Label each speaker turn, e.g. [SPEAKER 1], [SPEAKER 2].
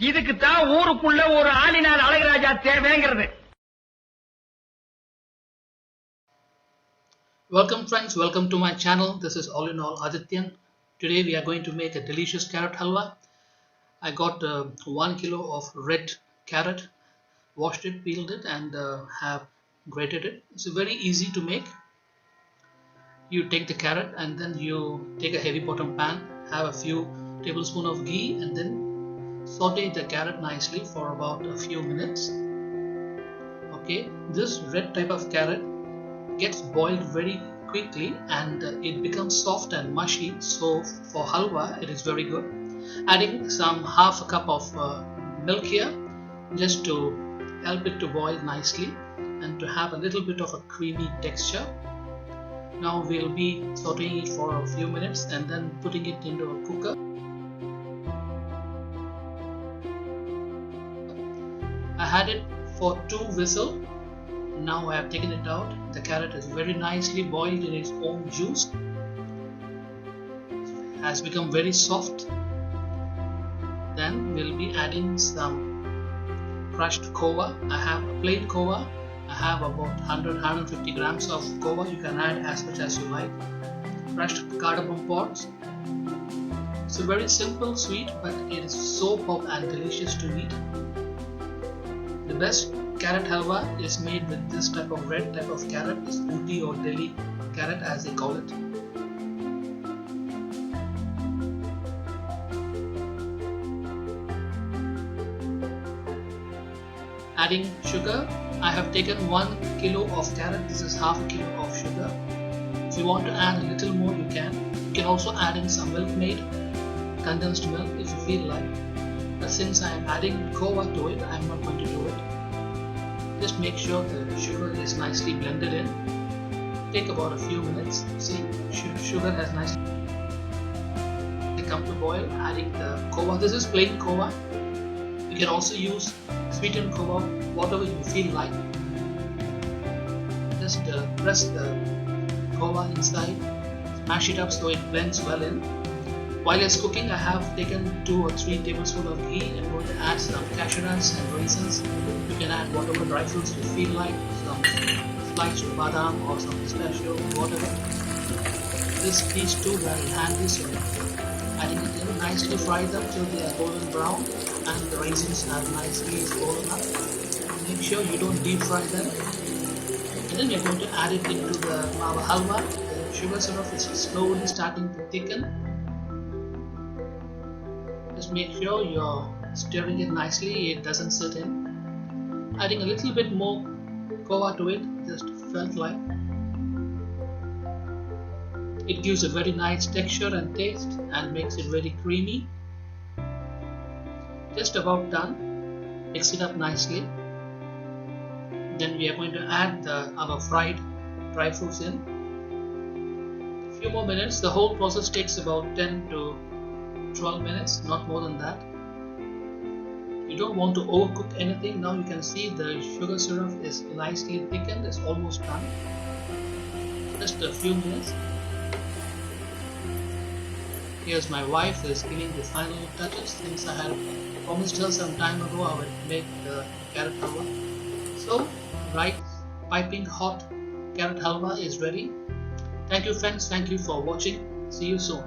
[SPEAKER 1] இதுக்கு தான் ஊருக்குள்ள ஒரு ஆளினால் Azhagaraja தேவைங்கிறது.
[SPEAKER 2] Welcome friends, welcome to my channel. This is all in all Adityan. Today we are going to make a delicious carrot halwa. I got 1 kilo of red carrot, washed it, peeled it and have grated it. It's very easy to make. You take the carrot and then you take a heavy bottom pan, have a few tablespoons of ghee and then saute the carrot nicely for about a few minutes. Okay, this red type of carrot gets boiled very quickly and it becomes soft and mushy, so for halwa it is very good. Adding some half a cup of milk here just to help it to boil nicely and to have a little bit of a creamy texture. Now we'll be sauteing it for a few minutes and then putting it into a cooker. I had it for 2 whistles. Now I have taken it out. The carrot is very nicely boiled in its own juice. Has become very soft. Then we'll be adding some crushed kova. I have a plain kova. I have about 100-150 grams of kova. You can add as much as you like. Crushed cardamom pods. It's a very simple sweet, but it is so pop and delicious to eat. The best carrot halwa is made with this type of red type of carrot. It's Ooty or Delhi carrot as they call it. Adding sugar. I have taken 1 kilo of carrot. This is half a kilo of sugar. If you want to add a little more, you can. You can also add in some milkmaid, condensed milk if you feel like. But since I am adding kova to it, I am not going to do it. Just make sure the sugar is nicely blended in. Take about a few minutes. See, sugar has nicely come to boil. Adding the kova. This is plain kova. You can also use sweetened kova, whatever you feel like. Just press the kova inside, smash it up so it blends well in. While it's cooking, I have taken 2 or 3 tablespoons of ghee. I'm going to add some cashew nuts and raisins. You can add whatever dry fruits you feel like, some sliced badam or some pistachio, whatever. These two very handy, so adding it in, nicely fry them till they are golden brown and the raisins are nicely golden up. Make sure you don't deep fry them. And then you're going to add it into our halwa. The sugar syrup is slowly starting to thicken. Just make sure you're stirring it nicely, it doesn't sit in. Adding a little bit more kova to it, just felt like. It gives a very nice texture and taste and makes it very creamy. Just about done. Mix it up nicely. Then we are going to add our fried dry fruits in. A few more minutes. The whole process takes about 10 to 12 minutes, not more than that. You don't want to overcook anything. Now you can see the sugar syrup is nicely thickened. It's almost done. Just a few minutes. Here's my wife is giving the final touches, since I had promised her some time ago I would make the carrot halwa. So, right, piping hot carrot halwa is ready. Thank you friends, thank you for watching. See you soon.